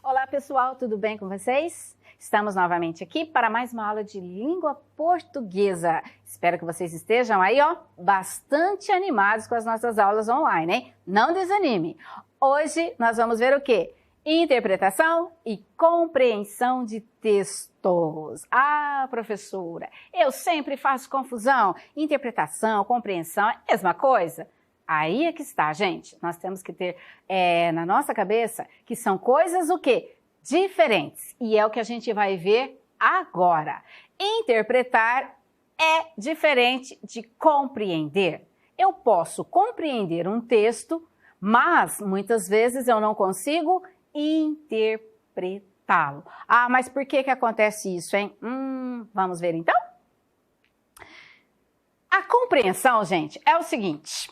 Olá pessoal, tudo bem com vocês? Estamos novamente aqui para mais uma aula de língua portuguesa. Espero que vocês estejam aí, bastante animados com as nossas aulas online, hein? Não desanime! Hoje nós vamos ver o quê? Interpretação e compreensão de textos. Ah, professora, eu sempre faço confusão. Interpretação, compreensão, é a mesma coisa? Aí é que está, gente. Nós temos que ter na nossa cabeça que são coisas o quê? Diferentes. E é o que a gente vai ver agora. Interpretar é diferente de compreender. Eu posso compreender um texto, mas muitas vezes eu não consigo interpretá-lo. Ah, mas por que acontece isso, hein? Vamos ver então? A compreensão, gente, é o seguinte.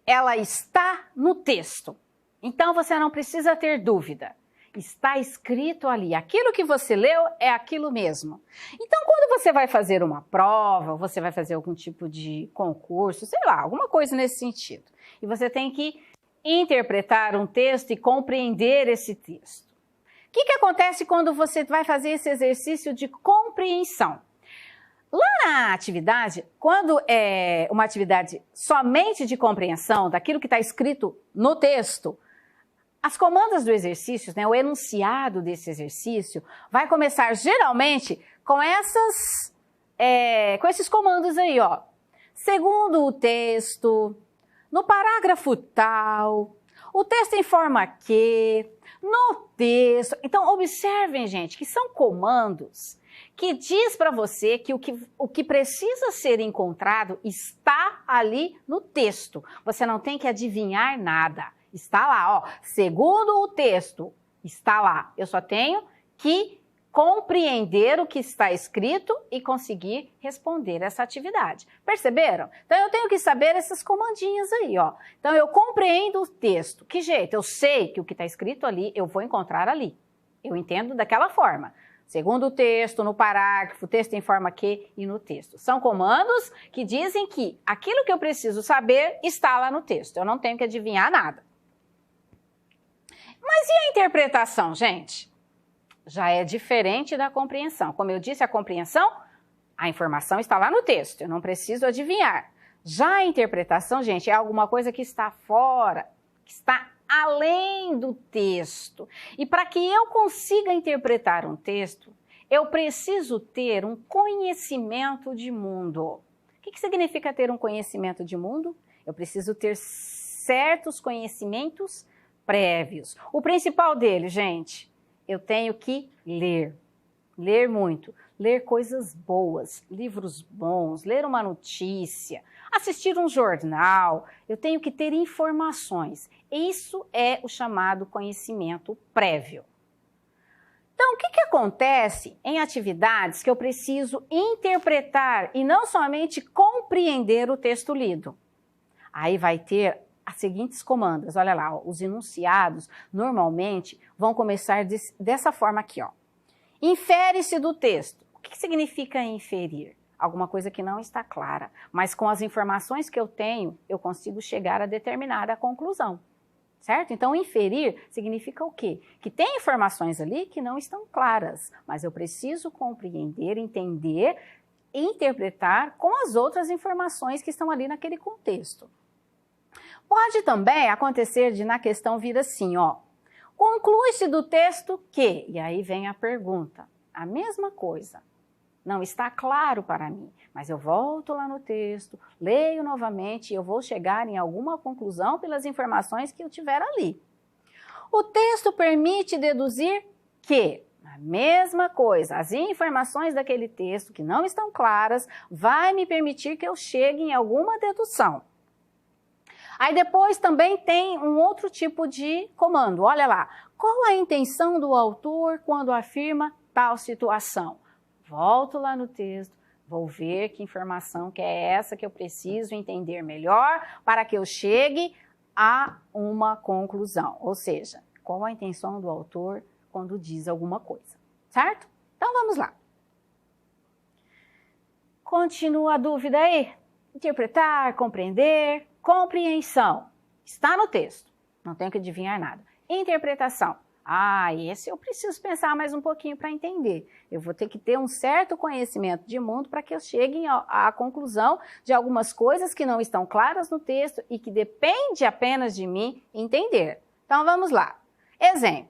Ela está no texto. Então você não precisa ter dúvida. Está escrito ali. Aquilo que você leu é aquilo mesmo. Então, quando você vai fazer uma prova, você vai fazer algum tipo de concurso, sei lá, alguma coisa nesse sentido. E você tem que interpretar um texto e compreender esse texto. O que acontece quando você vai fazer esse exercício de compreensão? Lá na atividade, quando é uma atividade somente de compreensão daquilo que está escrito no texto, as comandas do exercício, o enunciado desse exercício, vai começar geralmente com esses comandos aí, Segundo o texto, no parágrafo tal, o texto informa que, no texto. Então, observem, gente, que são comandos que diz para você que o que precisa ser encontrado está ali no texto. Você não tem que adivinhar nada. Está lá, segundo o texto, está lá. Eu só tenho que compreender o que está escrito e conseguir responder essa atividade. Perceberam? Então, eu tenho que saber essas comandinhas aí, Então, eu compreendo o texto. Que jeito? Eu sei que o que está escrito ali, eu vou encontrar ali. Eu entendo daquela forma. Segundo o texto, no parágrafo, o texto informa que e no texto. São comandos que dizem que aquilo que eu preciso saber está lá no texto. Eu não tenho que adivinhar nada. Mas e a interpretação, gente? Já é diferente da compreensão. Como eu disse, a compreensão, a informação está lá no texto. Eu não preciso adivinhar. Já a interpretação, gente, é alguma coisa que está fora, que está além do texto. E para que eu consiga interpretar um texto, eu preciso ter um conhecimento de mundo. O que significa ter um conhecimento de mundo? Eu preciso ter certos conhecimentos prévios. O principal deles, gente, eu tenho que ler. Ler muito. Ler coisas boas, livros bons, ler uma notícia, assistir um jornal. Eu tenho que ter informações. Isso é o chamado conhecimento prévio. Então, o que acontece em atividades que eu preciso interpretar e não somente compreender o texto lido? Aí vai ter as seguintes comandas. Olha lá, os enunciados normalmente vão começar dessa forma aqui, Infere-se do texto. O que significa inferir? Alguma coisa que não está clara, mas com as informações que eu tenho, eu consigo chegar a determinada conclusão, certo? Então, inferir significa o quê? Que tem informações ali que não estão claras, mas eu preciso compreender, entender e interpretar com as outras informações que estão ali naquele contexto. Pode também acontecer de na questão vir assim, conclui-se do texto que, e aí vem a pergunta, a mesma coisa. Não está claro para mim, mas eu volto lá no texto, leio novamente e eu vou chegar em alguma conclusão pelas informações que eu tiver ali. O texto permite deduzir que, a mesma coisa, as informações daquele texto que não estão claras, vai me permitir que eu chegue em alguma dedução. Aí depois também tem um outro tipo de comando, olha lá. Qual a intenção do autor quando afirma tal situação? Volto lá no texto, vou ver que informação que é essa que eu preciso entender melhor para que eu chegue a uma conclusão. Ou seja, qual a intenção do autor quando diz alguma coisa, certo? Então vamos lá. Continua a dúvida aí? Interpretar, compreensão. Está no texto, não tenho que adivinhar nada. Interpretação. Ah, esse eu preciso pensar mais um pouquinho para entender. Eu vou ter que ter um certo conhecimento de mundo para que eu chegue à conclusão de algumas coisas que não estão claras no texto e que depende apenas de mim entender. Então, vamos lá. Exemplo.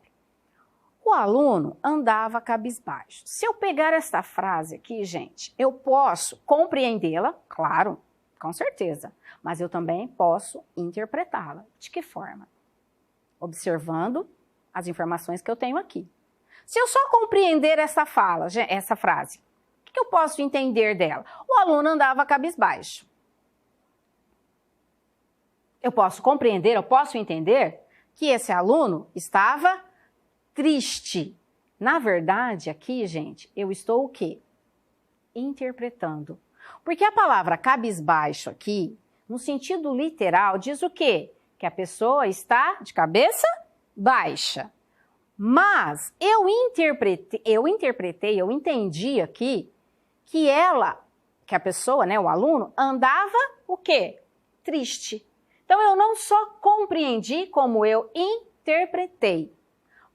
O aluno andava cabisbaixo. Se eu pegar esta frase aqui, gente, eu posso compreendê-la, claro, com certeza, mas eu também posso interpretá-la. De que forma? Observando as informações que eu tenho aqui. Se eu só compreender essa frase, o que eu posso entender dela? O aluno andava cabisbaixo. Eu posso compreender, eu posso entender que esse aluno estava triste. Na verdade, aqui, gente, eu estou o quê? Interpretando. Porque a palavra cabisbaixo aqui, no sentido literal, diz o quê? Que a pessoa está de cabeça baixa. Mas eu entendi aqui que a pessoa, né, o aluno, andava o quê? Triste. Então eu não só compreendi, como eu interpretei.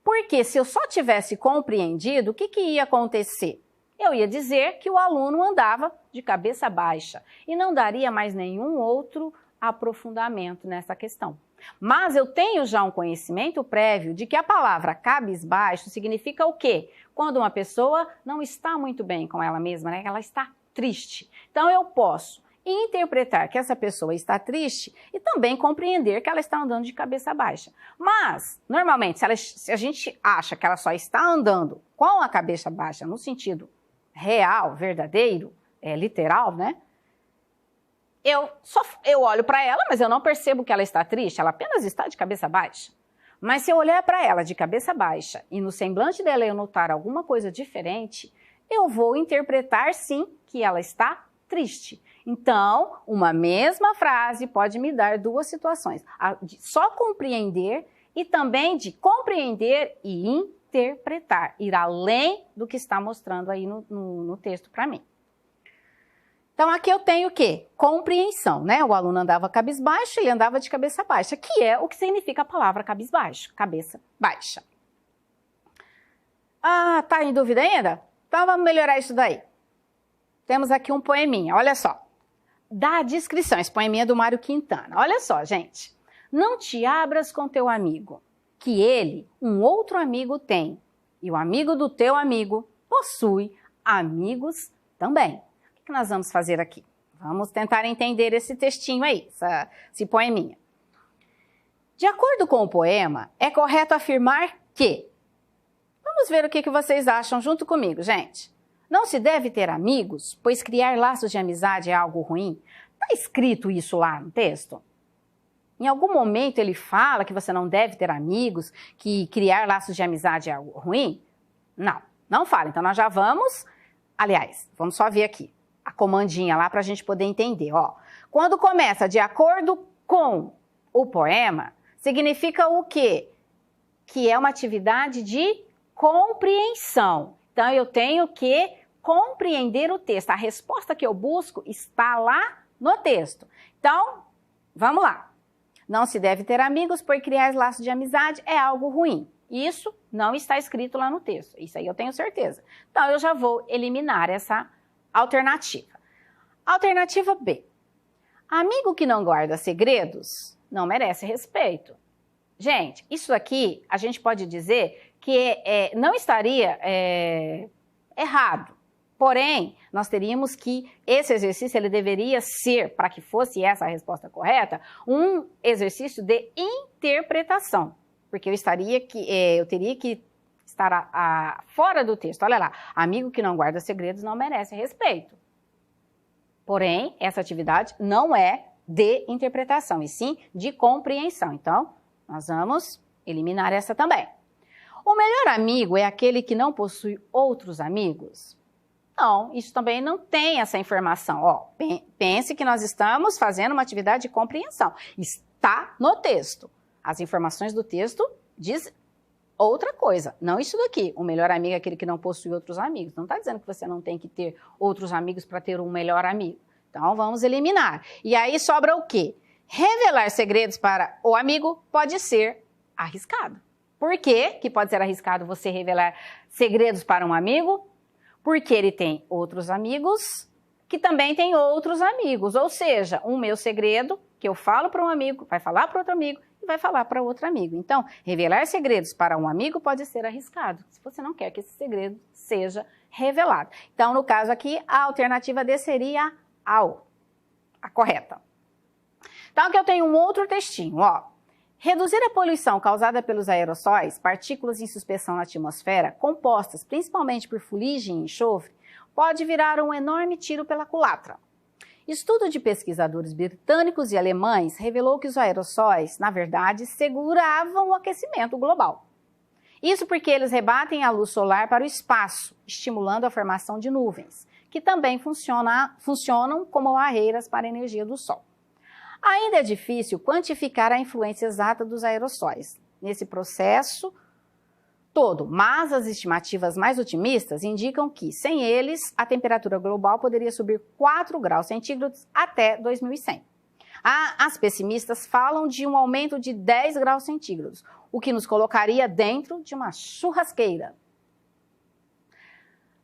Porque se eu só tivesse compreendido, o que ia acontecer? Eu ia dizer que o aluno andava de cabeça baixa e não daria mais nenhum outro aprofundamento nessa questão. Mas eu tenho já um conhecimento prévio de que a palavra cabisbaixo significa o quê? Quando uma pessoa não está muito bem com ela mesma, né? Ela está triste. Então eu posso interpretar que essa pessoa está triste e também compreender que ela está andando de cabeça baixa. Mas, normalmente, se a gente acha que ela só está andando com a cabeça baixa no sentido real, verdadeiro, literal, né? Eu olho para ela, mas eu não percebo que ela está triste, ela apenas está de cabeça baixa. Mas se eu olhar para ela de cabeça baixa e no semblante dela eu notar alguma coisa diferente, eu vou interpretar sim que ela está triste. Então, uma mesma frase pode me dar duas situações, de só compreender e também de compreender e interpretar, ir além do que está mostrando aí no texto para mim. Então, aqui eu tenho o quê? Compreensão, né? O aluno andava cabisbaixo, ele andava de cabeça baixa, que é o que significa a palavra cabisbaixo, cabeça baixa. Ah, tá em dúvida ainda? Então, vamos melhorar isso daí. Temos aqui um poeminha, olha só. Dá a descrição, esse poeminha do Mário Quintana. Olha só, gente. Não te abras com teu amigo, que ele, um outro amigo tem, e o amigo do teu amigo possui amigos também. O que nós vamos fazer aqui? Vamos tentar entender esse textinho aí, esse poeminha. De acordo com o poema, é correto afirmar que... Vamos ver o que vocês acham junto comigo, gente. Não se deve ter amigos, pois criar laços de amizade é algo ruim. Está escrito isso lá no texto? Em algum momento ele fala que você não deve ter amigos, que criar laços de amizade é algo ruim? Não, não fala. Então nós já vamos... Aliás, vamos só ver aqui a comandinha lá para a gente poder entender. Ó, quando começa de acordo com o poema, significa o quê? Que é uma atividade de compreensão. Então, eu tenho que compreender o texto. A resposta que eu busco está lá no texto. Então, vamos lá. Não se deve ter amigos, pois criar laços de amizade é algo ruim. Isso não está escrito lá no texto. Isso aí eu tenho certeza. Então, eu já vou eliminar essa alternativa. Alternativa B. Amigo que não guarda segredos não merece respeito. Gente, isso aqui a gente pode dizer que não estaria errado. Porém, nós teríamos que esse exercício ele deveria ser, para que fosse essa a resposta correta, um exercício de interpretação. Porque eu teria que estar fora do texto. Olha lá, amigo que não guarda segredos não merece respeito. Porém, essa atividade não é de interpretação, e sim de compreensão. Então, nós vamos eliminar essa também. O melhor amigo é aquele que não possui outros amigos? Não, isso também não tem essa informação. Ó, pense que nós estamos fazendo uma atividade de compreensão. Está no texto. As informações do texto dizem outra coisa, não isso daqui. O melhor amigo é aquele que não possui outros amigos. Não está dizendo que você não tem que ter outros amigos para ter um melhor amigo. Então, vamos eliminar. E aí sobra o quê? Revelar segredos para o amigo pode ser arriscado. Por que pode ser arriscado você revelar segredos para um amigo? Porque ele tem outros amigos que também têm outros amigos. Ou seja, um meu segredo que eu falo para um amigo, vai falar para outro amigo e vai falar para outro amigo. Então, revelar segredos para um amigo pode ser arriscado, se você não quer que esse segredo seja revelado. Então, no caso aqui, a alternativa D seria a correta. Então, aqui eu tenho um outro textinho, ó. Reduzir a poluição causada pelos aerossóis, partículas em suspensão na atmosfera, compostas principalmente por fuligem e enxofre, pode virar um enorme tiro pela culatra. Estudo de pesquisadores britânicos e alemães revelou que os aerossóis, na verdade, seguravam o aquecimento global. Isso porque eles rebatem a luz solar para o espaço, estimulando a formação de nuvens, que também funcionam como barreiras para a energia do Sol. Ainda é difícil quantificar a influência exata dos aerossóis nesse processo todo, mas as estimativas mais otimistas indicam que, sem eles, a temperatura global poderia subir 4 graus centígrados até 2100. As pessimistas falam de um aumento de 10 graus centígrados, o que nos colocaria dentro de uma churrasqueira.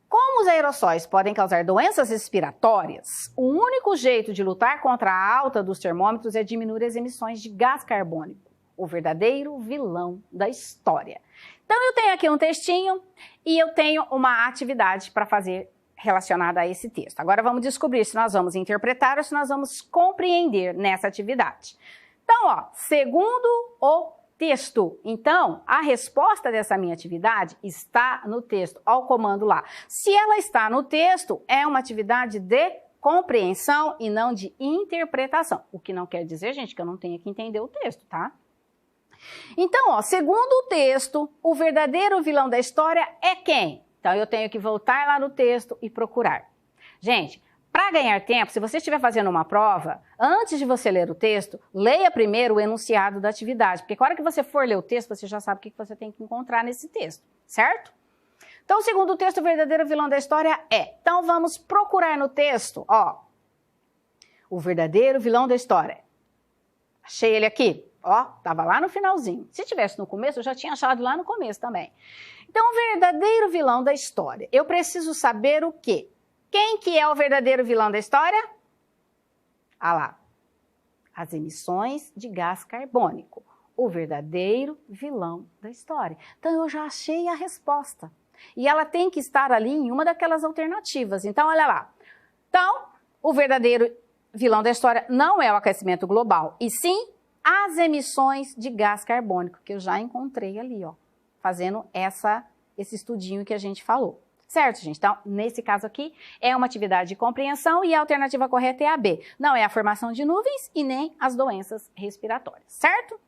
Como os aerossóis podem causar doenças respiratórias, o único jeito de lutar contra a alta dos termômetros é diminuir as emissões de gás carbônico, o verdadeiro vilão da história. Então, eu tenho aqui um textinho e eu tenho uma atividade para fazer relacionada a esse texto. Agora, vamos descobrir se nós vamos interpretar ou se nós vamos compreender nessa atividade. Então, ó, segundo o texto. Então, a resposta dessa minha atividade está no texto, ao comando lá. Se ela está no texto, é uma atividade de compreensão e não de interpretação. O que não quer dizer, gente, que eu não tenho que entender o texto, tá? Então, ó, segundo o texto, o verdadeiro vilão da história é quem? Então, eu tenho que voltar lá no texto e procurar. Gente, para ganhar tempo, se você estiver fazendo uma prova, antes de você ler o texto, leia primeiro o enunciado da atividade, porque na hora que você for ler o texto, você já sabe o que você tem que encontrar nesse texto, certo? Então, segundo o texto, o verdadeiro vilão da história é. Então, vamos procurar no texto, ó, o verdadeiro vilão da história. Achei ele aqui, ó, tava lá no finalzinho. Se tivesse no começo, eu já tinha achado lá no começo também. Então, o verdadeiro vilão da história. Eu preciso saber o quê? Quem que é o verdadeiro vilão da história? Ah lá, as emissões de gás carbônico. O verdadeiro vilão da história. Então, eu já achei a resposta. E ela tem que estar ali em uma daquelas alternativas. Então, olha lá. Então, o verdadeiro vilão da história não é o aquecimento global, e sim as emissões de gás carbônico, que eu já encontrei ali, ó, fazendo esse estudinho que a gente falou. Certo, gente? Então, nesse caso aqui, é uma atividade de compreensão e a alternativa correta é a B. Não é a formação de nuvens e nem as doenças respiratórias, certo?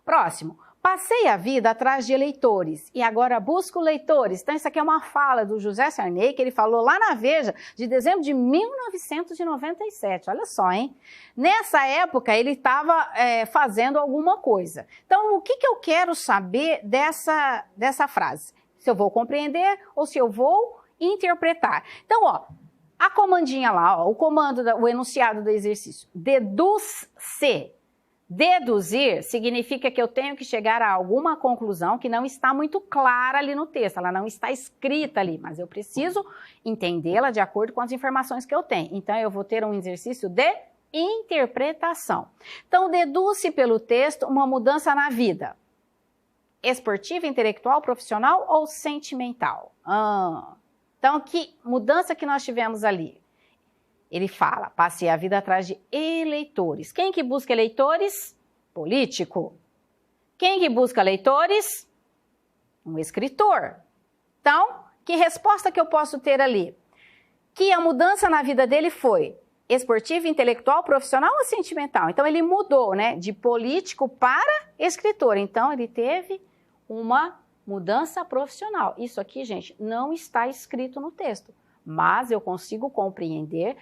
Próximo. Passei a vida atrás de eleitores e agora busco leitores. Então, isso aqui é uma fala do José Sarney, que ele falou lá na Veja, de dezembro de 1997. Olha só, hein? Nessa época, ele estava fazendo alguma coisa. Então, o que eu quero saber dessa frase? Se eu vou compreender ou se eu vou interpretar. Então, ó, a comandinha lá, ó, o comando, o enunciado do exercício. Deduz-se. Deduzir significa que eu tenho que chegar a alguma conclusão que não está muito clara ali no texto, ela não está escrita ali, mas eu preciso entendê-la de acordo com as informações que eu tenho. Então, eu vou ter um exercício de interpretação. Então, deduz-se pelo texto uma mudança na vida. Esportiva, intelectual, profissional ou sentimental? Então, que mudança que nós tivemos ali? Ele fala, passei a vida atrás de eleitores. Quem que busca eleitores? Político. Quem que busca leitores? Um escritor. Então, que resposta que eu posso ter ali? Que a mudança na vida dele foi esportiva, intelectual, profissional ou sentimental? Então, ele mudou, né, de político para escritor. Então, ele teve uma mudança profissional. Isso aqui, gente, não está escrito no texto, mas eu consigo compreender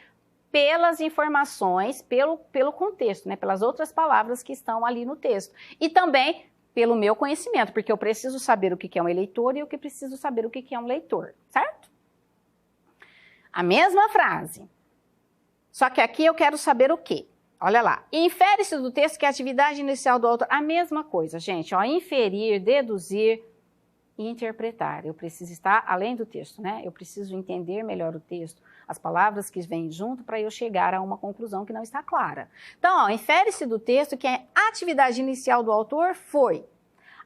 pelas informações, pelo contexto, né? Pelas outras palavras que estão ali no texto. E também pelo meu conhecimento, porque eu preciso saber o que é um eleitor e eu preciso saber o que é um leitor, certo? A mesma frase. Só que aqui eu quero saber o quê? Olha lá, infere-se do texto que a atividade inicial do autor, a mesma coisa, gente, ó, inferir, deduzir e interpretar. Eu preciso estar além do texto, né? Eu preciso entender melhor o texto, as palavras que vêm junto para eu chegar a uma conclusão que não está clara. Então, ó, infere-se do texto que a atividade inicial do autor foi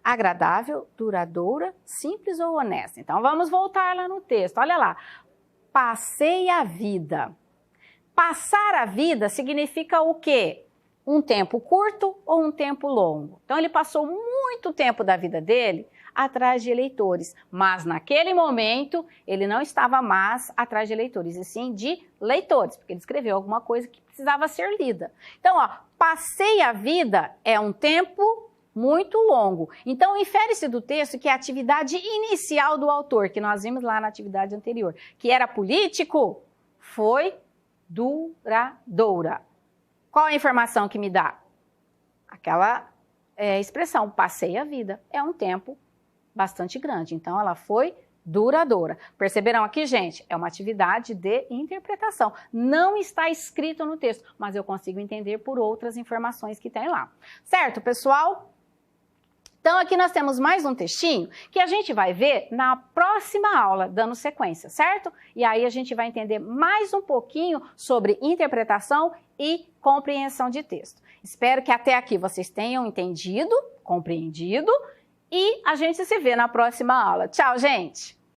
agradável, duradoura, simples ou honesta. Então, vamos voltar lá no texto, olha lá. Passei a vida. Passar a vida significa o quê? Um tempo curto ou um tempo longo. Então, ele passou muito tempo da vida dele atrás de eleitores, mas naquele momento ele não estava mais atrás de eleitores, e sim de leitores, porque ele escreveu alguma coisa que precisava ser lida. Então, ó, passei a vida é um tempo muito longo. Então, infere-se do texto que a atividade inicial do autor, que nós vimos lá na atividade anterior, que era político, foi duradoura. Qual a informação que me dá? Aquela expressão, passei a vida, é um tempo bastante grande. Então, ela foi duradoura. Perceberam aqui, gente? É uma atividade de interpretação. Não está escrito no texto, mas eu consigo entender por outras informações que tem lá. Certo, pessoal? Então, aqui nós temos mais um textinho que a gente vai ver na próxima aula, dando sequência, certo? E aí a gente vai entender mais um pouquinho sobre interpretação e compreensão de texto. Espero que até aqui vocês tenham entendido, compreendido, e a gente se vê na próxima aula. Tchau, gente!